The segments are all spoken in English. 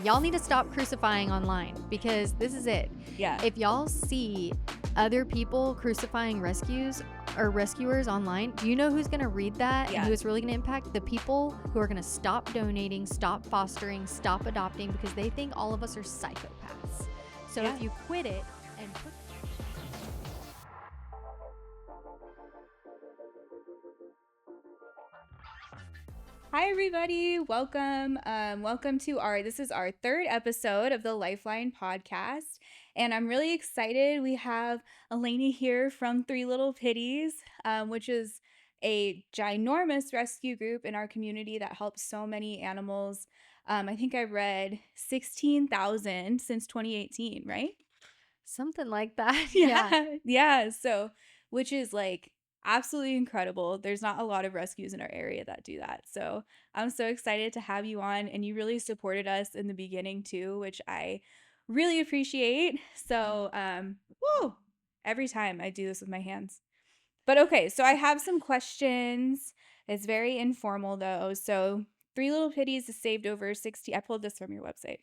Y'all need to stop crucifying online because this is it. Yeah. If y'all see other people crucifying rescuers online, do you know who's going to read that and who it's really going to impact? The people who are going to stop donating, stop fostering, stop adopting because they think all of us are psychopaths. So if you quit it and put... Hi everybody, welcome to this is our third episode of the Lifeline podcast, and I'm really excited. We have Alayna here from Three Little Pitties, which is a ginormous rescue group in our community that helps so many animals. I think I've read 16,000 since 2018, right? Something like that. Yeah. So, which is like absolutely incredible. There's not a lot of rescues in our area that do that. So I'm so excited to have you on, and you really supported us in the beginning too, which I really appreciate. So, every time I do this with my hands. But okay, so I have some questions. It's very informal though. So Three Little Pitties has saved over 60, I pulled this from your website,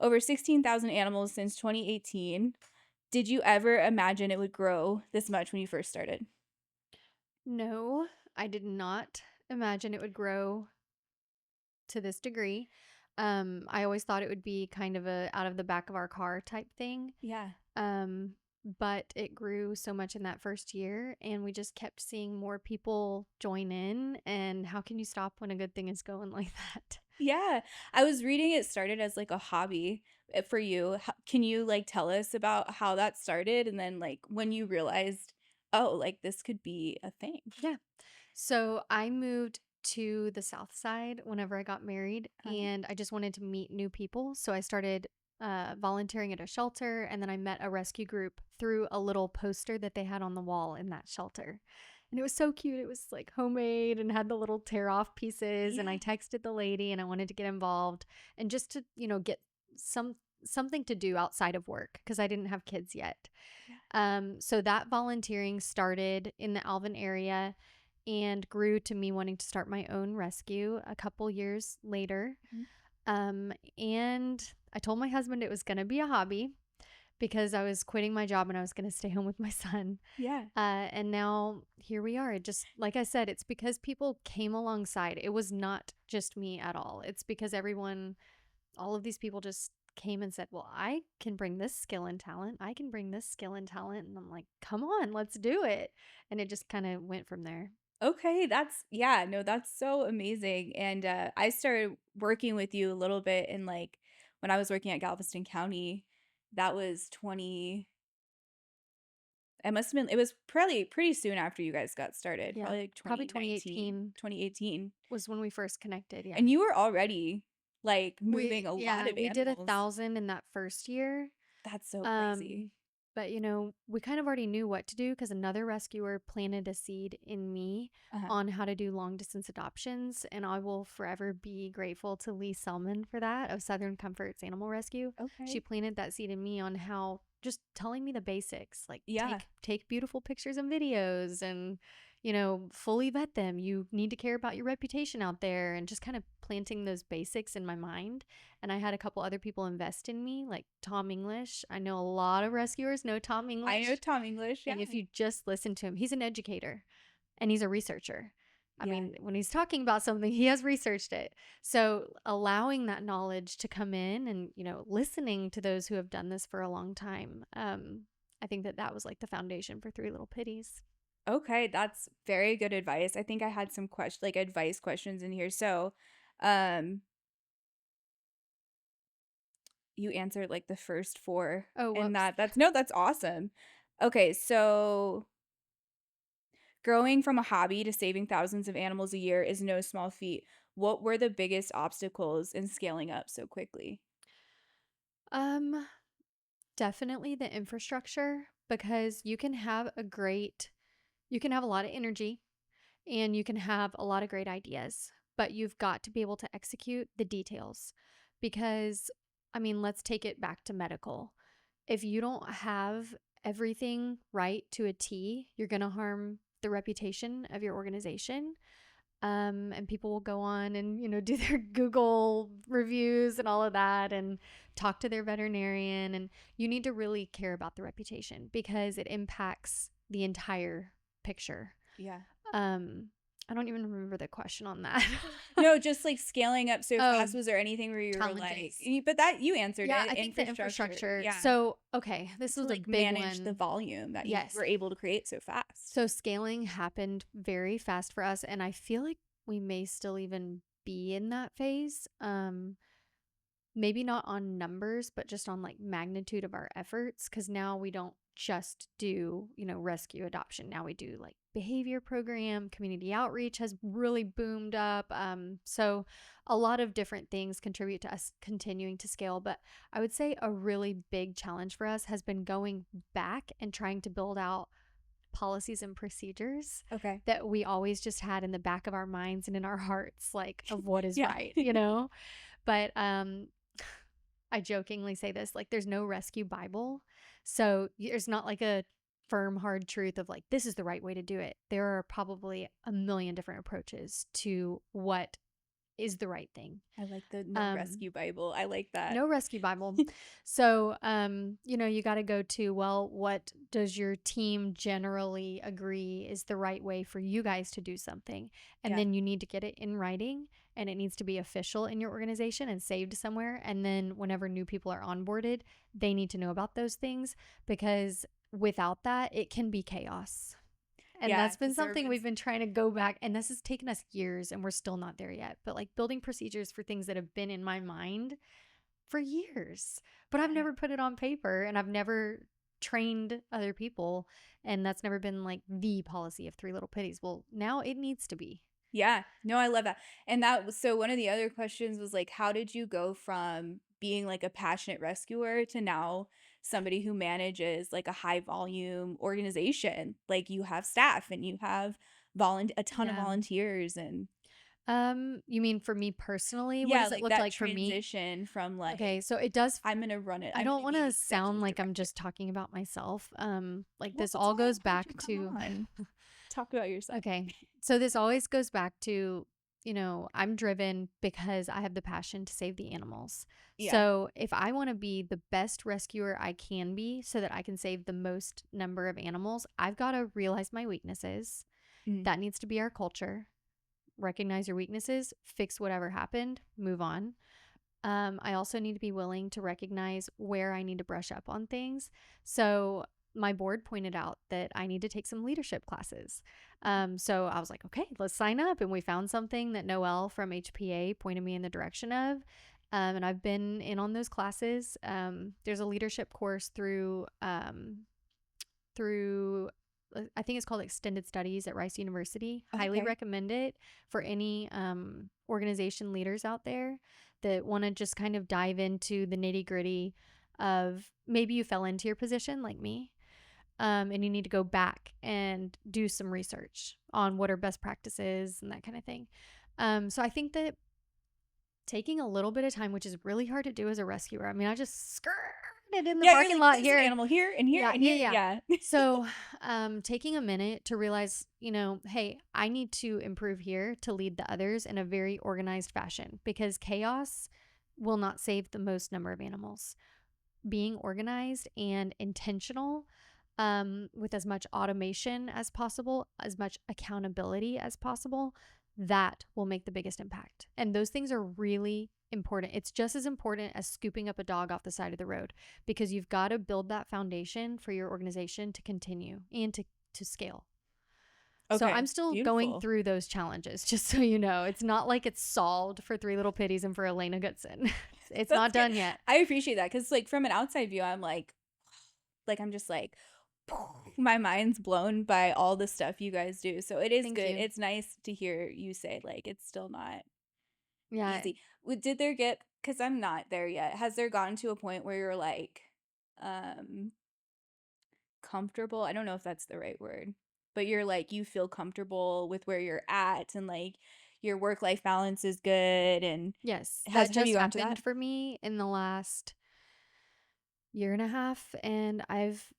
over 16,000 animals since 2018. Did you ever imagine it would grow this much when you first started? No, I did not imagine it would grow to this degree. I always thought it would be kind of a out of the back of our car type thing. Yeah. But it grew so much in that first year, and we just kept seeing more people join in. And how can you stop when a good thing is going like that? Yeah. I was reading it started as like a hobby for you. Can you like tell us about how that started, and then like when you realized, oh, like this could be a thing? Yeah. So I moved to the South Side whenever I got married, and I just wanted to meet new people. So I started volunteering at a shelter, and then I met a rescue group through a little poster that they had on the wall in that shelter. And it was so cute. It was like homemade and had the little tear off pieces. And I texted the lady and I wanted to get involved and just to, get something to do outside of work because I didn't have kids yet. So that volunteering started in the Alvin area and grew to me wanting to start my own rescue a couple years later. And I told my husband it was going to be a hobby because I was quitting my job and I was going to stay home with my son. Yeah. And now here we are. It just, like I said, it's because people came alongside. It was not just me at all. It's because all of these people just came and said, well, I can bring this skill and talent. I can bring this skill and talent. And I'm like, come on, let's do it. And it just kind of went from there. Okay, that's so amazing. And I started working with you a little bit in like when I was working at Galveston County. That was it was pretty soon after you guys got started. Yeah, Probably like 2018. 2018 was when we first connected. Yeah. And you were already like moving a lot of animals. We did 1,000 in that first year. That's so crazy. But, we kind of already knew what to do because another rescuer planted a seed in me on how to do long distance adoptions. And I will forever be grateful to Lee Selman for that of Southern Comforts Animal Rescue. Okay. She planted that seed in me on how just telling me the basics, like take beautiful pictures and videos and, fully vet them. You need to care about your reputation out there and just kind of planting those basics in my mind. And I had a couple other people invest in me, like Tom English. I know a lot of rescuers know Tom English. I know Tom English. Yeah. And if you just listen to him, he's an educator and he's a researcher. I mean, when he's talking about something, he has researched it. So allowing that knowledge to come in and, listening to those who have done this for a long time, I think that was like the foundation for Three Little Pitties. Okay, that's very good advice. I think I had some advice questions in here. So, you answered like the first four. Oh, and that's awesome. Okay, so growing from a hobby to saving thousands of animals a year is no small feat. What were the biggest obstacles in scaling up so quickly? Definitely the infrastructure, because you can have a lot of energy and you can have a lot of great ideas, but you've got to be able to execute the details because, let's take it back to medical. If you don't have everything right to a T, you're going to harm the reputation of your organization. And people will go on and, do their Google reviews and all of that and talk to their veterinarian. And you need to really care about the reputation because it impacts the entire picture. Yeah. Um, I don't even remember the question on that. No, just like scaling up so Oh, fast. Was there anything where you were like, challenges. but that you answered Yeah, it, I think the infrastructure. infrastructure. Yeah. So, okay, this To was a like big manage the one. volume that you Yes. were able to create so fast. So scaling happened very fast for us, and I feel like we may still even be in that phase. Maybe not on numbers, but just on like magnitude of our efforts, because now we don't just do, rescue adoption. Now we do like behavior program, community outreach has really boomed up. So a lot of different things contribute to us continuing to scale. But I would say a really big challenge for us has been going back and trying to build out policies and procedures Okay. that we always just had in the back of our minds and in our hearts, like of what is Yeah. right, But I jokingly say this, like there's no rescue Bible. So there's not like a firm, hard truth of like, this is the right way to do it. There are probably a million different approaches to what is the right thing. I like the no rescue Bible. I like that. No rescue Bible. So, you got to go to, well, what does your team generally agree is the right way for you guys to do something? And Yeah. then you need to get it in writing and it needs to be official in your organization and saved somewhere. And then whenever new people are onboarded, they need to know about those things because without that, it can be chaos. And Yeah, that's been something we've been trying to go back. And this has taken us years and we're still not there yet. But like building procedures for things that have been in my mind for years, but I've never put it on paper and I've never trained other people. And that's never been like the policy of Three Little Pitties. Well, now it needs to be. Yeah. No, I love that. And that was so one of the other questions was like, how did you go from being like a passionate rescuer to now somebody who manages like a high volume organization? Like you have staff and you have a ton of volunteers and you mean for me personally? What yeah, does it like look that like for me? transition from like, Okay, so it does. I'm gonna run it. I I'm don't gonna want be the to sound executive like I'm director. just talking about myself. Like Well, this that's all why I goes had back you to come on. Talk about yourself. Okay. So this always goes back to, I'm driven because I have the passion to save the animals. Yeah. So if I want to be the best rescuer I can be so that I can save the most number of animals, I've got to realize my weaknesses. Mhm. That needs to be our culture. Recognize your weaknesses, fix whatever happened, move on. I also need to be willing to recognize where I need to brush up on things. So my board pointed out that I need to take some leadership classes. So I was like, okay, let's sign up. And we found something that Noelle from HPA pointed me in the direction of. And I've been in on those classes. There's a leadership course through I think it's called Extended Studies at Rice University. Highly recommend it for any organization leaders out there that want to just kind of dive into the nitty gritty of maybe you fell into your position like me, and you need to go back and do some research on what are best practices and that kind of thing. So I think that taking a little bit of time, which is really hard to do as a rescuer. I mean, I just skirted in the parking lot here. An animal here and here and here. Yeah. So taking a minute to realize, hey, I need to improve here to lead the others in a very organized fashion because chaos will not save the most number of animals. Being organized and intentional with as much automation as possible, as much accountability as possible, that will make the biggest impact. And those things are really important. It's just as important as scooping up a dog off the side of the road because you've got to build that foundation for your organization to continue and to scale. Okay, so I'm still going through those challenges, just so you know. It's not like it's solved for Three Little Pitties and for Alayna Goodson. It's not done yet. I appreciate that because like from an outside view, I'm like I'm just like, my mind's blown by all the stuff you guys do. So it is good. It's nice to hear you say like it's still not easy. Did there get, because I'm not there yet, has there gotten to a point where you're like comfortable? I don't know if that's the right word, but you're like you feel comfortable with where you're at and like your work-life balance is good. And yes, that just happened for me in the last year and a half, and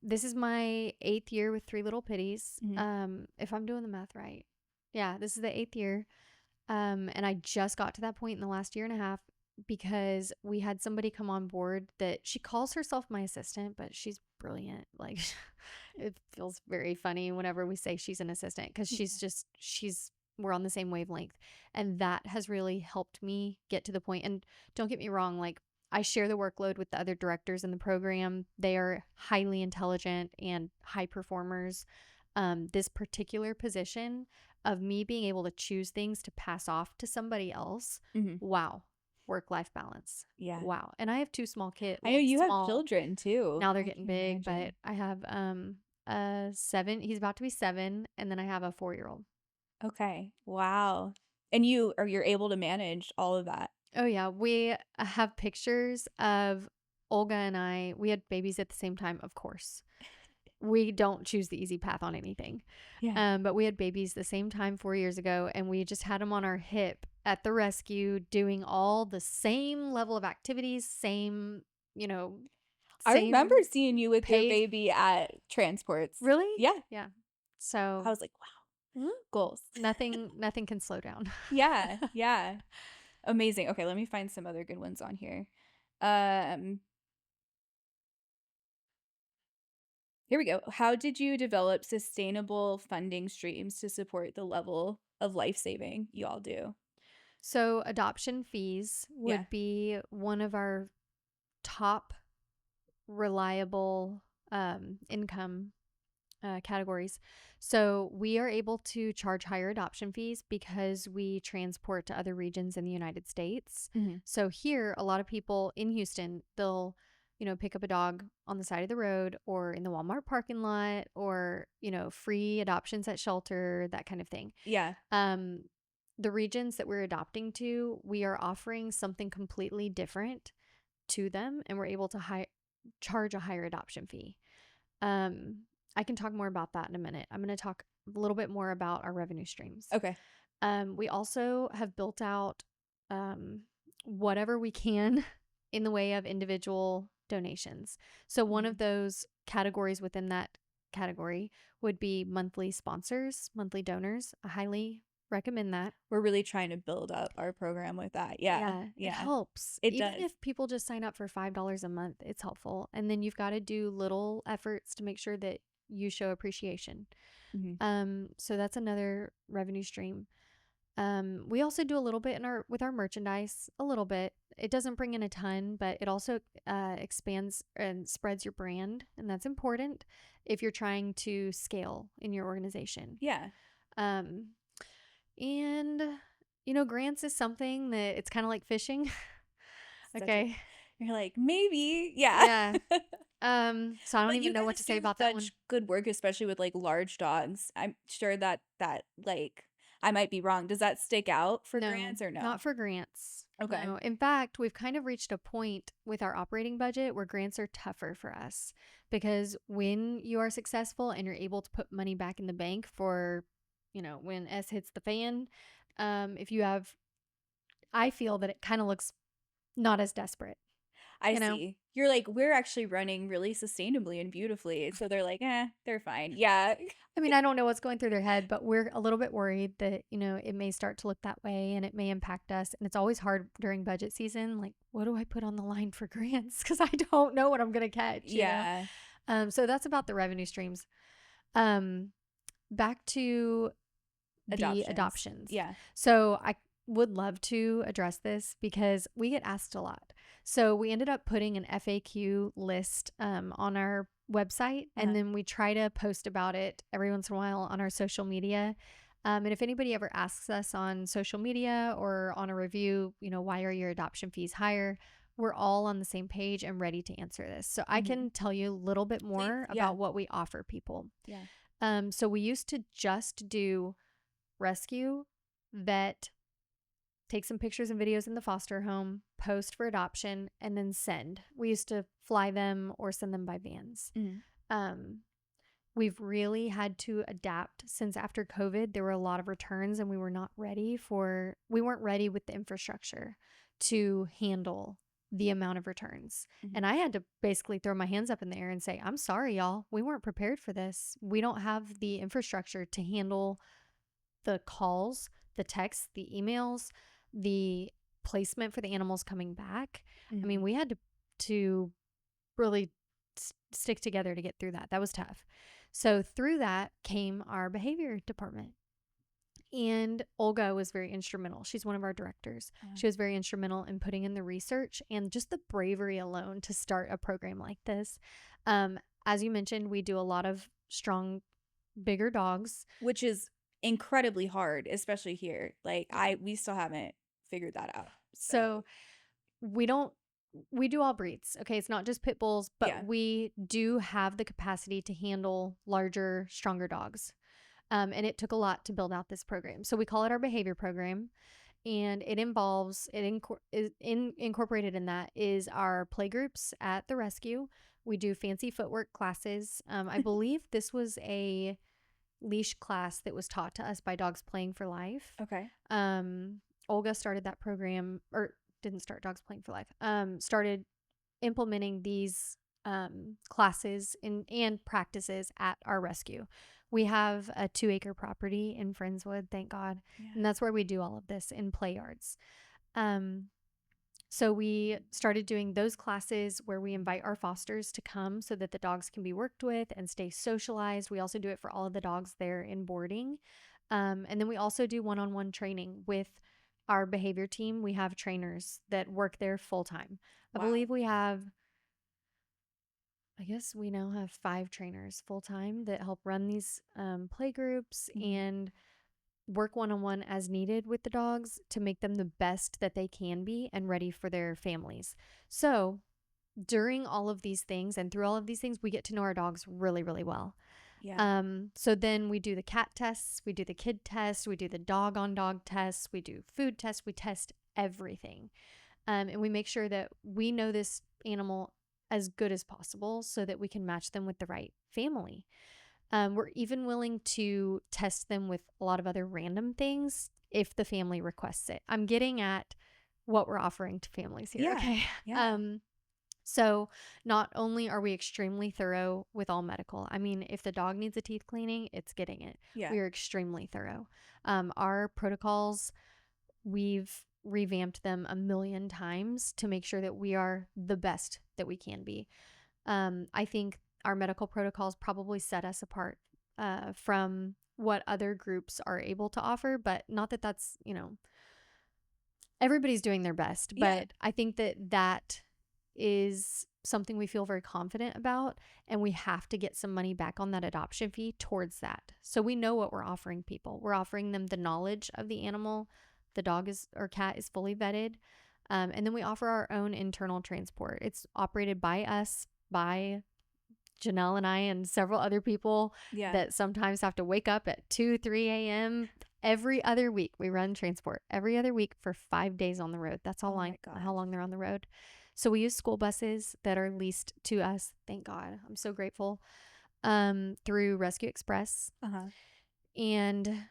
this is my 8th year with Three Little Pitties. If I'm doing the math right, yeah, this is the 8th year. And I just got to that point in the last year and a half because we had somebody come on board that she calls herself my assistant, but she's brilliant. Like it feels very funny whenever we say she's an assistant because Yeah. we're on the same wavelength. And that has really helped me get to the point. And don't get me wrong, like I share the workload with the other directors in the program. They are highly intelligent and high performers. This particular position of me being able to choose things to pass off to somebody else, Mhm. wow, work life balance. Yeah. Wow. And I have two small kids, I know well, you have small, children too. now they're I getting can big, but imagine. I have a 7, he's about to be 7, and then I have a 4-year-old. Okay. Wow. And you're able to manage all of that. Oh yeah, we have pictures of Olga and I. We had babies at the same time, of course. We don't choose the easy path on anything. Yeah. But we had babies the same time 4 years ago, and we just had them on our hip at the rescue, doing all the same level of activities, same, you know, I remember same seeing you with your pace. baby at transports. Really? Yeah. Yeah. I So was like, wow, goals. nothing can slow down. Yeah. Yeah. Amazing. Okay, let me find some other good ones on here. Um, Here we go. How did you develop sustainable funding streams to support the level of life saving you all do? So adoption fees Yeah. would be one of our top reliable income categories. So we are able to charge higher adoption fees because we transport to other regions in the United States. Hmm. So here, a lot of people in Houston, they'll, pick up a dog on the side of the road or in the Walmart parking lot or, free adoptions at shelter, that kind of thing. Yeah. Um, the regions that we're adopting to, we are offering something completely different to them, and we're able to charge a higher adoption fee. Um, I can talk more about that in a minute. I'm going to talk a little bit more about our revenue streams. Okay. We also have built out um, whatever we can in the way of individual donations. So, one Hmm. of those categories within that category would be monthly sponsors, monthly donors. I highly recommend that. We're really trying to build up our program with that. Yeah. Yeah, it Yeah. helps. It Even does. if people just sign up for $5 a month, it's helpful. And then you've got to do little efforts to make sure that you show appreciation. Hmm. So that's another revenue stream. We also do a little bit with our merchandise, a little bit. It doesn't bring in a ton, but it also expands and spreads your brand, and that's important if you're trying to scale in your organization. Yeah. Um, and grants is something that it's kind of like fishing. Such a, Okay. you're like, maybe. Yeah. Yeah. So I don't But even you know what guys to say do about that one. such good work, especially with like large dogs. I'm sure that like I might be wrong. Does that stick out for No, grants or no? not for grants. Okay. No. In fact, we've kind of reached a point with our operating budget where grants are tougher for us because when you are successful and you're able to put money back in the bank for, when S hits the fan, if you have, I feel that it kind of looks not as desperate, I you know? see. You're like, we're actually running really sustainably and beautifully. So they're like, they're fine. Yeah. I mean, I don't know what's going through their head, but we're a little bit worried that, it may start to look that way and it may impact us. And it's always hard during budget season. Like, what do I put on the line for grants? Because I don't know what I'm going to catch. Yeah. So that's about the revenue streams. Um, Back to the Adoptions. adoptions. Yeah. So I would love to address this because we get asked a lot. So we ended up putting an FAQ list on our website, and then we try to post about it every once in a while on our social media. And if anybody ever asks us on social media or on a review, why are your adoption fees higher? We're all on the same page and ready to answer this. So I Mhm. can tell you a little bit Please. more Yeah. about what we offer people. Yeah. So we used to just do rescue, vet, take some pictures and videos in the foster home, post for adoption, and then send. We used to fly them or send them by vans. Mhm. Um, we've really had to adapt since after COVID, there were a lot of returns and we weren't ready with the infrastructure to handle the amount of returns. Mhm. And I had to basically throw my hands up in the air and say, I'm sorry, y'all. We weren't prepared for this. We don't have the infrastructure to handle the calls the texts, the emails, the placement for the animals coming back. I mean, Mhm. we had to really stick together to get through that. That was tough. So through that came our behavior department. And Olga was very instrumental. She's one of our directors. She was very instrumental in putting in the research and just the bravery alone to start a program like this. As you mentioned, we do a lot of strong, bigger dogs. Which is incredibly hard, especially here. Like Yeah. we still haven't figured that out. So, So we don't, we do all breeds. Okay. It's not just pit bulls, but yeah. we do have the capacity to handle larger, stronger dogs. And it took a lot to build out this program. So we call it our behavior program. And it involves incorporated in that is our play groups at the rescue. We do fancy footwork classes. I believe this was a leash class that was taught to us by Dogs Playing for Life. Okay. Olga started that program, or didn't start Dogs Playing for Life. Started implementing these classes and practices at our rescue. We have a 2-acre property in Friendswood, thank God. Yeah. And that's where we do all of this in play yards. So we started doing those classes where we invite our fosters to come so that the dogs can be worked with and stay socialized. We also do it for all of the dogs there in boarding. And then we also do one-on-one training with our behavior team. We have trainers that work there full time. I Wow. believe we have, I guess we now have 5 trainers full time that help run these play groups Mhm. and work one on one as needed with the dogs to make them the best that they can be and ready for their families. So, during all of these things and through all of these things, we get to know our dogs really, really well. Yeah. So then we do the cat tests, we do the kid tests, we do the dog on dog tests, we do food tests, we test everything. And we make sure that we know this animal as good as possible so that we can match them with the right family. We're even willing to test them with a lot of other random things if the family requests it. I'm getting at what we're offering to families here. Yeah. Okay. Yeah. So not only are we extremely thorough with all medical, I mean, if the dog needs a teeth cleaning, it's getting it. Yeah. We are extremely thorough. Our protocols, we've revamped them a million times to make sure that we are the best that we can be. I think our medical protocols probably set us apart from what other groups are able to offer, but not that that's, everybody's doing their best, Yeah. but I think that that is something we feel very confident about, and we have to get some money back on that adoption fee towards that. So we know what we're offering people. We're offering them the knowledge of the animal. The dog is or cat is fully vetted. And then we offer our own internal transport. It's operated by us, by Janelle and I, and several other people Yeah. that sometimes have to wake up at 2, 3 a.m. Every other week, we run transport every other week for 5 days on the road. That's Oh my how gosh. long they're on the road. So we use school buses that are leased to us. Thank God. I'm so grateful. Through Rescue Express. Uh-huh. And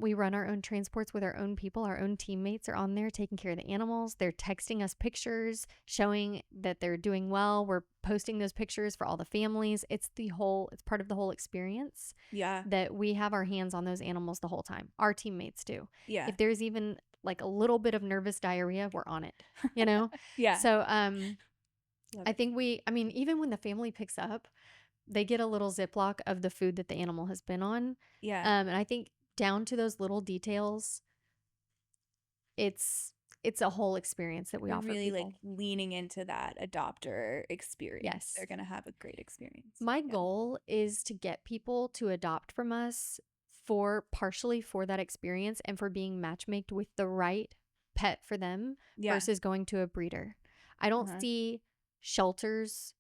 we run our own transports with our own people. Our own teammates are on there taking care of the animals. They're texting us pictures showing that they're doing well. We're posting those pictures for all the families. It's part of the whole experience Yeah. that we have our hands on those animals the whole time. Our teammates do. Yeah. If there's even like a little bit of nervous diarrhea, we're on it, you know? Yeah. So Love I it. think even when the family picks up, they get a little Ziploc of the food that the animal has been on. Yeah. And I think down to those little details, it's it's a whole experience that we You're offer really like people. leaning into that adopter experience. Yes. They're gonna have a great experience. My Yeah. goal is to get people to adopt from us partially for that experience and for being matchmaked with the right pet for them Yeah. versus going to a breeder. I don't Uh-huh. see shelters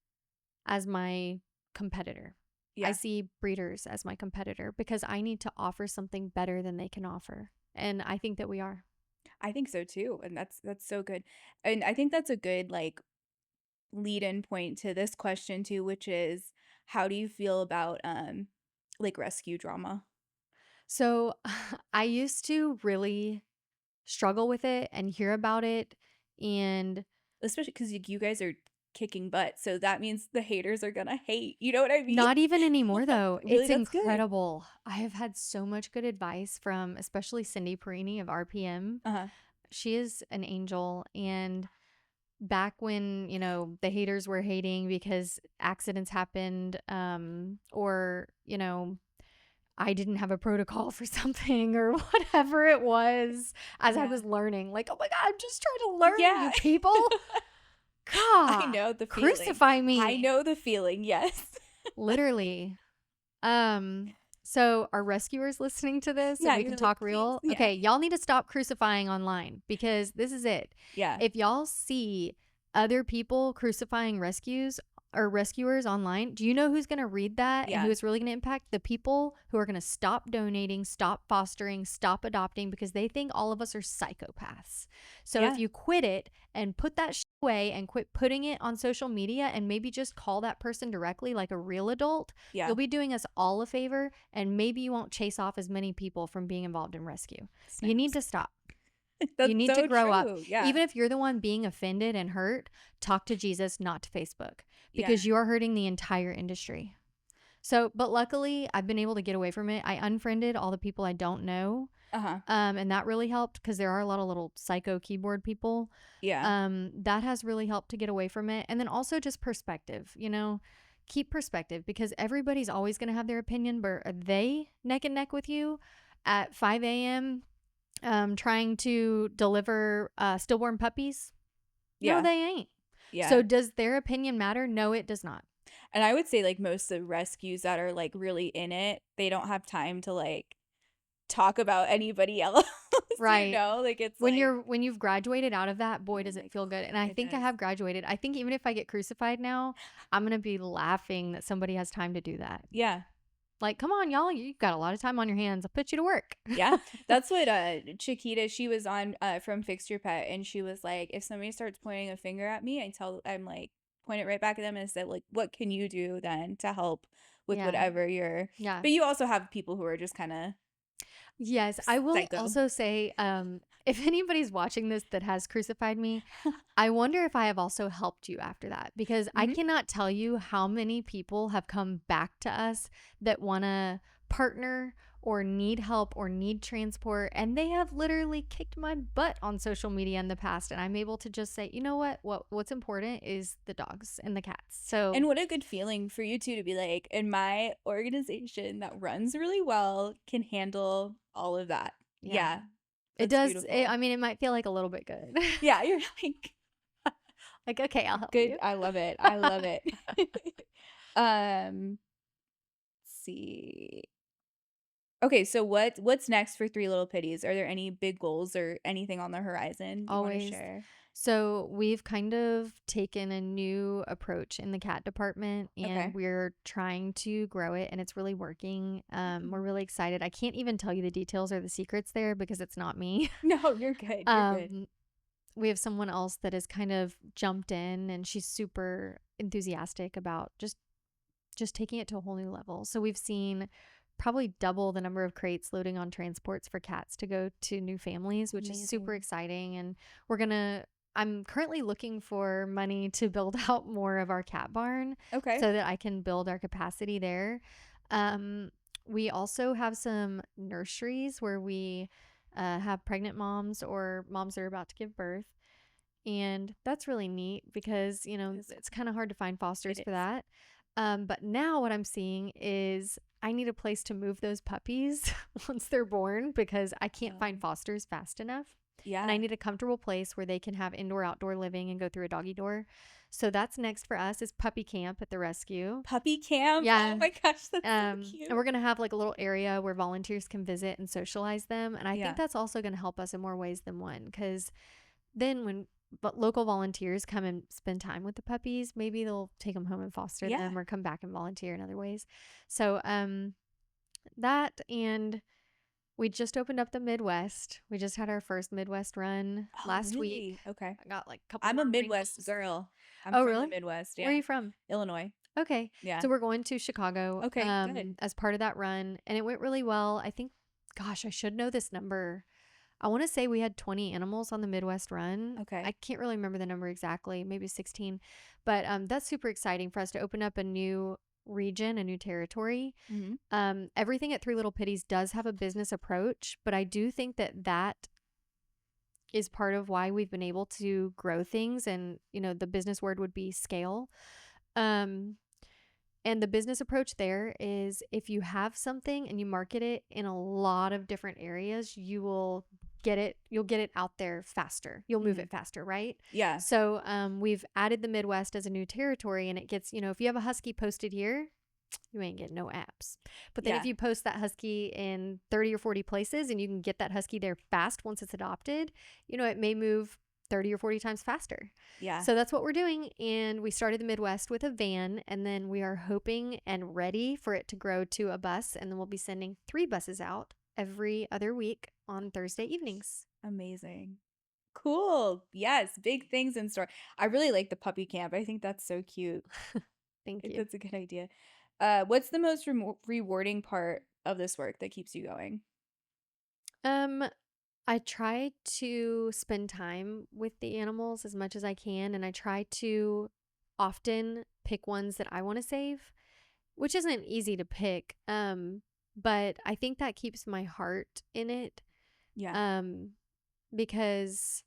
as my competitor. I Yeah. see breeders as my competitor because I need to offer something better than they can offer. And I think that we are. I think so too. And that's so good. And I think that's a good like lead in point to this question too, which is how do you feel about like rescue drama? So I used to really struggle with it and hear about it. And Especially because you guys are kicking butt. So that means the haters are gonna hate. You know what I mean? Not even anymore though. Really, It's that's good. incredible. I have had so much good advice from especially Cindy Perini of RPM. Uh-huh. She is an angel, and back when, the haters were hating because accidents happened, or, I didn't have a protocol for something or whatever it was, as I Yeah. was learning, like, oh my God, I'm just trying to learn, Yeah. you people. I God, know the feeling. crucify I me. know the feeling. Yes. Literally. Um, so are rescuers listening to this and Yeah, we can you're like, talk please. real? Yeah. Okay, y'all need to stop crucifying online because this is it. Yeah. If y'all see other people crucifying rescues or rescuers online, do you know who's going to read that and who Yeah. it's really going to impact? The people who are going to stop donating, stop fostering, stop adopting because they think all of us are psychopaths. So if Yeah. you quit it and put that away and quit putting it on social media and maybe just call that person directly like a real adult, Yeah. you'll be doing us all a favor, and maybe you won't chase off as many people from being involved in rescue. You need to Snaps. stop. You That's need to so grow up. true. Yeah. Even if you're the one being offended and hurt, talk to Jesus, not to Facebook, Yeah. because you are hurting the entire industry. So, but luckily, I've been able to get away from it. I unfriended all the people I don't know. Uh-huh. And that really helped because there are a lot of little psycho keyboard people. Yeah. That has really helped to get away from it. And then also just perspective, keep perspective because everybody's always going to have their opinion, but are they neck and neck with you at 5 a.m. Trying to deliver stillborn puppies? No, Yeah. they ain't. Yeah. So does their opinion matter? No, it does not. And I would say like most of the rescues that are like really in it, they don't have time to like talk about anybody else. Right. Like it's When like, when you've graduated out of that, boy, oh does my it feel good. God, And I it think I does. have graduated. I think even if I get crucified now, I'm going to be laughing that somebody has time to do that. Yeah. Like, come on, y'all. You've got a lot of time on your hands. I'll put you to work. Yeah. That's what Chiquita, she was on from Fix Your Pet, and she was like, if somebody starts pointing a finger at me, I'm like, point it right back at them and said, like, what can you do then to help with Yeah. whatever you're, Yeah. but you also have people who are just kind of Yes. I will psycho. also say, if anybody's watching this that has crucified me, I wonder if I have also helped you after that, because I Mhm. cannot tell you how many people have come back to us that want to partner or need help or need transport, and they have literally kicked my butt on social media in the past, and I'm able to just say, you know what's important is the dogs and the cats. So And what a good feeling for you too to be like, and my organization that runs really well can handle all of that. yeah, Yeah. it That's does. beautiful. I mean, it might feel like a little bit good. Yeah, you're like, Like, okay, I'll help good. you. I love it. I love it. Let's see. Okay, so what's next for Three Little Pitties? Are there any big goals or anything on the horizon you want to Always. share? So we've kind of taken a new approach in the cat department, Okay. and we're trying to grow it, and it's really working. We're really excited. I can't even tell you the details or the secrets there because it's not me. No, you're good. You're good. We have someone else that has kind of jumped in, and she's super enthusiastic about just taking it to a whole new level. So we've seen probably double the number of crates loading on transports for cats to go to new families, which is super Amazing. exciting. And I'm currently looking for money to build out more of our cat barn Okay. so that I can build our capacity there. We also have some nurseries where we have pregnant moms or moms that are about to give birth. And that's really neat because, it's kind of hard to find fosters It for is. that. But now what I'm seeing is I need a place to move those puppies once they're born because I can't find fosters fast enough. And I Yeah. need a comfortable place where they can have indoor outdoor living and go through a doggy door. So that's next for us is puppy camp at the rescue. Puppy camp. Yeah. Oh my gosh, that's so And cute. we're going to have like a little area where volunteers can visit and socialize them. And I Yeah. think that's also going to help us in more ways than one because then when local volunteers come and spend time with the puppies, maybe they'll take them home and foster Yeah. them or come back and volunteer in other ways. So that, and we just opened up the Midwest. We just had our first Midwest run Oh, last week. really? Okay. I got like a couple I'm a more Midwest wrinkles. girl. I'm Oh, from the really? Midwest. Where are Yeah. you from? Illinois. Okay. Yeah. So we're going to Chicago Okay, good. as part of that run, and it went really well. I think, gosh, I should know this number. I want to say we had 20 animals on the Midwest run. I Okay. can't really remember the number exactly, maybe 16. But that's super exciting for us to open up a new region, a new territory. Hmm. Everything at Three Little Pitties does have a business approach, but I do think that that is part of why we've been able to grow things. And, the business word would be scale. Um, and the business approach there is if you have something and you market it in a lot of different areas, you'll get it out there faster. You'll move Hmm. it faster, right? Yeah. So we've added the Midwest as a new territory, and it gets, if you have a husky posted here, you ain't getting no apps. But then if Yeah. you post that husky in 30 or 40 places and you can get that husky there fast once it's adopted, it may move 30 or 40 times faster. Yeah. So that's what we're doing. And we started the Midwest with a van, and then we are hoping and ready for it to grow to a bus. And then we'll be sending 3 buses out every other week on Thursday evenings. Amazing. Cool. Yes, big things in store. I really like the puppy camp. I think that's so cute. I Thank think you. that's a good idea. What's the most rewarding part of this work that keeps you going? Um, I try to spend time with the animals as much as I can, and I try to often pick ones that I want to save, which isn't easy to pick. But I think that keeps my heart in it. Yeah, Um, because,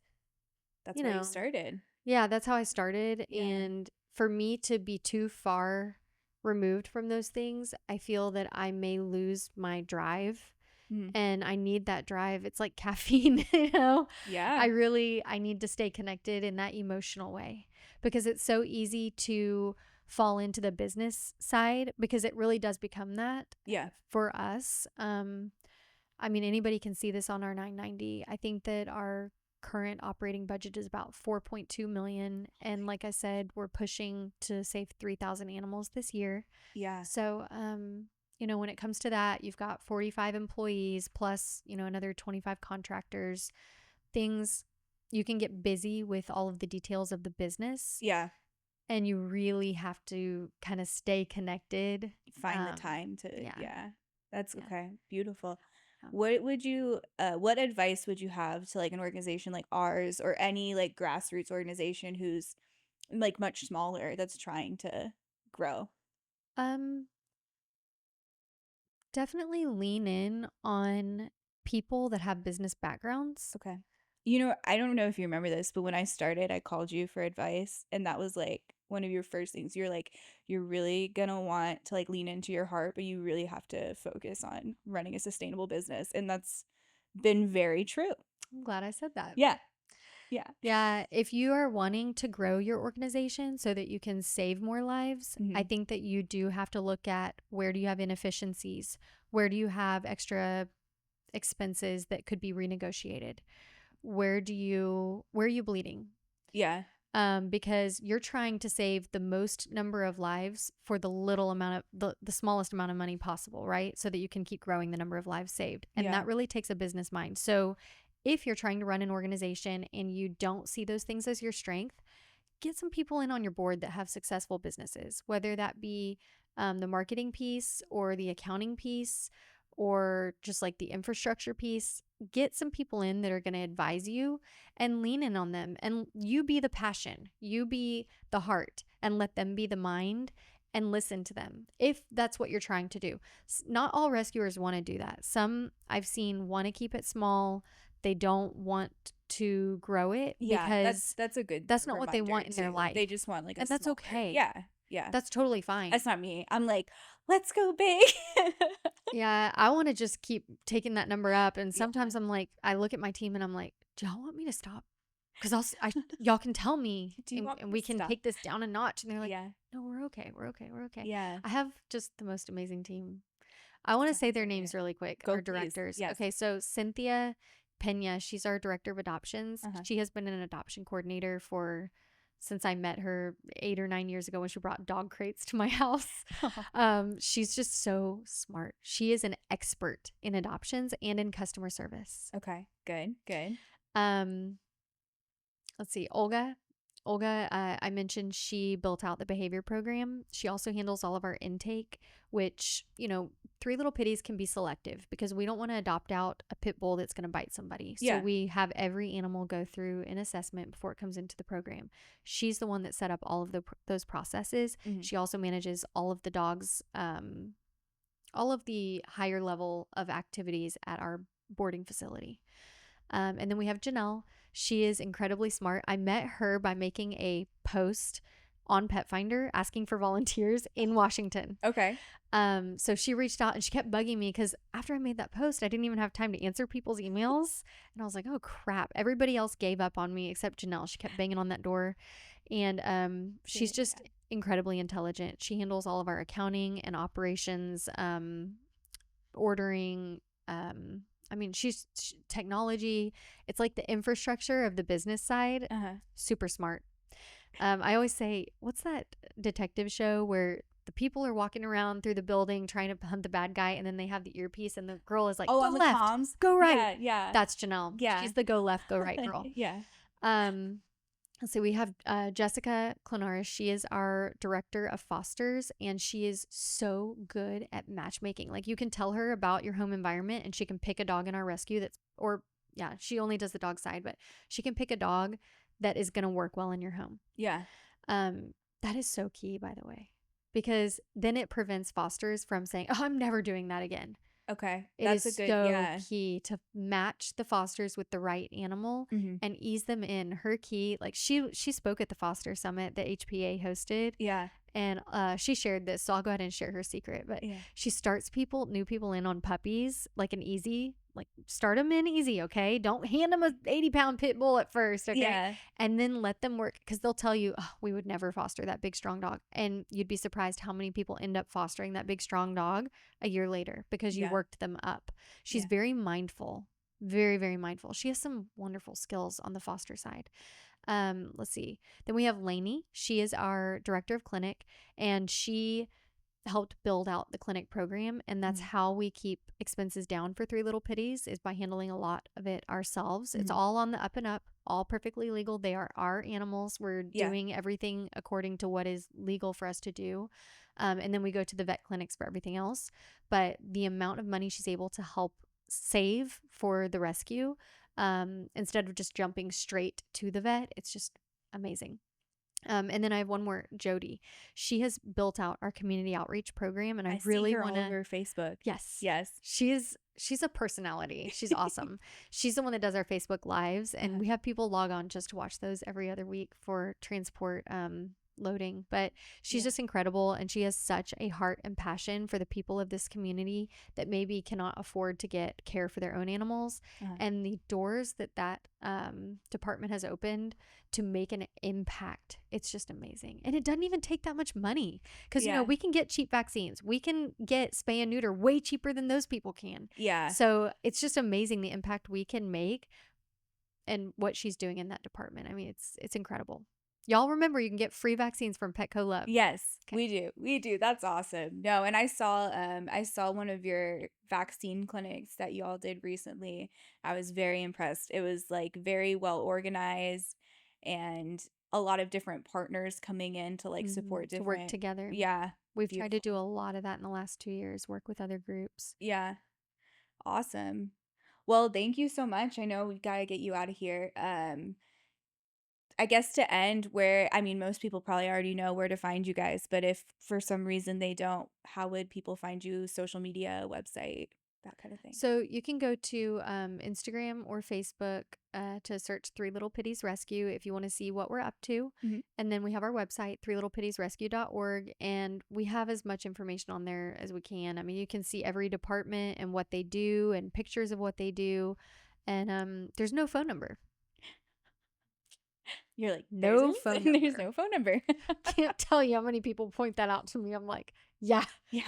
that's you why you know, started. yeah, that's how I started. Yeah. And for me to be too far removed from those things, I feel that I may lose my drive, Mhm. and I need that drive. It's like caffeine, Yeah. I need to stay connected in that emotional way because it's so easy to fall into the business side because it really does become that Yeah. for us. I mean, anybody can see this on our 990. I think that our current operating budget is about 4.2 million, and like I said, we're pushing to save 3,000 animals this year. Yeah. So, when it comes to that, you've got 45 employees plus, another 25 contractors. Things you can get busy with all of the details of the business, Yeah. and you really have to kind of stay connected. Find the time to, Yeah, yeah. That's yeah. okay. Beautiful. Yeah. What advice would you have to like an organization like ours or any like grassroots organization who's like much smaller that's trying to grow? Um, Definitely lean in on people that have business backgrounds. Okay. You know, I don't know if you remember this, but when I started, I called you for advice, and that was like one of your first things. You're like, you're really gonna want to like lean into your heart, but you really have to focus on running a sustainable business. And that's been very true. I'm glad I said that. Yeah. Yeah. Yeah, if you are wanting to grow your organization so that you can save more lives, I Hmm. think that you do have to look at where do you have inefficiencies? Where do you have extra expenses that could be renegotiated? Where are you bleeding? Yeah. Because you're trying to save the most number of lives for the little amount of the smallest amount of money possible, right? So that you can keep growing the number of lives saved. And Yeah. that really takes a business mind. So if you're trying to run an organization and you don't see those things as your strength, get some people in on your board that have successful businesses, whether that be the marketing piece or the accounting piece or just like the infrastructure piece. Get some people in that are going to advise you and lean in on them. And you be the passion, you be the heart, and let them be the mind and listen to them if that's what you're trying to do. Not all rescuers want to do that. Some I've seen want to keep it small. They don't want to grow it Yeah. because That's a good that's not what they reminder want in their too. They life. just want like a And that's smaller. okay. Yeah. Yeah. That's totally fine. That's not me. I'm like, let's go big. Yeah, I want to just keep taking that number up. And Yeah. sometimes I'm like, I look at my team and I'm like, do y'all want me to stop? Because y'all can tell me Do you want and me we to can stop? take this down a notch. And they're like, Yeah. no, we're okay. We're okay. We're okay. Yeah. I have just the most amazing team. I want to say Sounds their like it. names really quick, Go our please. directors. Yes. Okay, so Cynthia Pena, she's our director of adoptions. Uh-huh. She has been an adoption coordinator for since I met her 8 or 9 years ago when she brought dog crates to my house. She's just so smart. She is an expert in adoptions and in customer service. Okay. Good. Good. Um, let's see, Olga. Olga, I mentioned she built out the behavior program. She also handles all of our intake, which, Three Little Pitties can be selective because we don't want to adopt out a pit bull that's going to bite somebody. So Yeah. we have every animal go through an assessment before it comes into the program. She's the one that set up all of those processes. Mhm. She also manages all of the dogs, all of the higher level of activities at our boarding facility. And then we have Janelle. She is incredibly smart. I met her by making a post on Pet Finder asking for volunteers in Washington. Okay. So she reached out and she kept bugging me because after I made that post, I didn't even have time to answer people's emails. And I was like, oh crap. Everybody else gave up on me except Janelle. She kept banging on that door. And she's just incredibly intelligent. She handles all of our accounting and operations, ordering, she's technology. It's like the infrastructure of the business side. Super smart. I always say, what's that detective show where the people are walking around through the building trying to hunt the bad guy, and then they have the earpiece, and the girl is like, Oh, go on the left, comms? go right. Yeah, yeah. That's Janelle. Yeah. She's the go left, go right girl. Yeah. So we have Jessica Clonaris. She is our director of fosters, and she is so good at matchmaking. Like, you can tell her about your home environment, and she can pick a dog in our rescue she only does the dog side, but she can pick a dog that is going to work well in your home. Yeah. That is so key, by the way, because then it prevents fosters from saying, oh, I'm never doing that again. Okay. That's a good, so key to match the fosters with the right animal and ease them in. Her key, like she spoke at the Foster Summit that HPA hosted. Yeah. And she shared this, so I'll go ahead and share her secret. But she starts new people in on puppies, like start them in easy, okay? Don't hand them a 80-pound pit bull at first, okay? Yeah. And then let them work, because they'll tell you, oh, we would never foster that big, strong dog. And you'd be surprised how many people end up fostering that big, strong dog a year later because you worked them up. She's very mindful, very, very mindful. She has some wonderful skills on the foster side. Let's see. Then we have Lainey. She is our director of clinic, and she helped build out the clinic program. And that's how we keep expenses down for Three Little Pitties, is by handling a lot of it ourselves. It's all on the up and up, all perfectly legal. They are our animals. We're doing everything according to what is legal for us to do. And then we go to the vet clinics for everything else. But the amount of money she's able to help save for the rescue, instead of just jumping straight to the vet, it's just amazing. And then I have one more, Jody. She has built out our community outreach program, and I really want to. All over Facebook. Yes, yes. She's a personality. She's awesome. She's the one that does our Facebook lives, and we have people log on just to watch those every other week for transport loading. But she's just incredible, and she has such a heart and passion for the people of this community that maybe cannot afford to get care for their own animals. And the doors that department has opened to make an impact, it's just amazing. And it doesn't even take that much money, because we can get cheap vaccines, we can get spay and neuter way cheaper than those people can. So it's just amazing the impact we can make and what she's doing in that department. I mean, it's incredible. Y'all remember, you can get free vaccines from Petco Love. Yes, we do. That's awesome. No, and I saw one of your vaccine clinics that you all did recently. I was very impressed. It was like very well organized, and a lot of different partners coming in to like support to work together. Yeah. We've tried to do a lot of that in the last 2 years, work with other groups. Yeah. Awesome. Well, thank you so much. I know we got to get you out of here. I guess to end, most people probably already know where to find you guys, but if for some reason they don't, how would people find you? Social media, website, that kind of thing. So you can go to Instagram or Facebook to search Three Little Pitties Rescue if you want to see what we're up to. And then we have our website, threelittlepittiesrescue.org, and we have as much information on there as we can. I mean, you can see every department and what they do and pictures of what they do. And there's no phone number. You're like, no phone number. There's no phone number. Can't tell you how many people point that out to me. I'm like, yeah,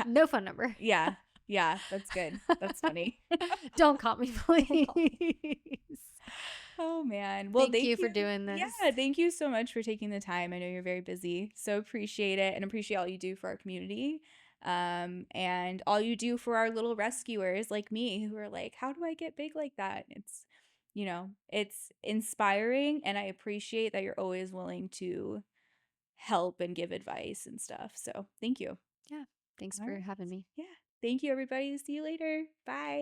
no phone number. Yeah, that's good. That's funny. Don't call me, please. Oh man. Well, thank you for doing this. Yeah, thank you so much for taking the time. I know you're very busy, so appreciate it, and appreciate all you do for our community, and all you do for our little rescuers like me, who are like, how do I get big like that? it's inspiring, and I appreciate that you're always willing to help and give advice and stuff. So, thank you. Yeah. Thanks All for right. having me. Yeah. Thank you, everybody. See you later. Bye.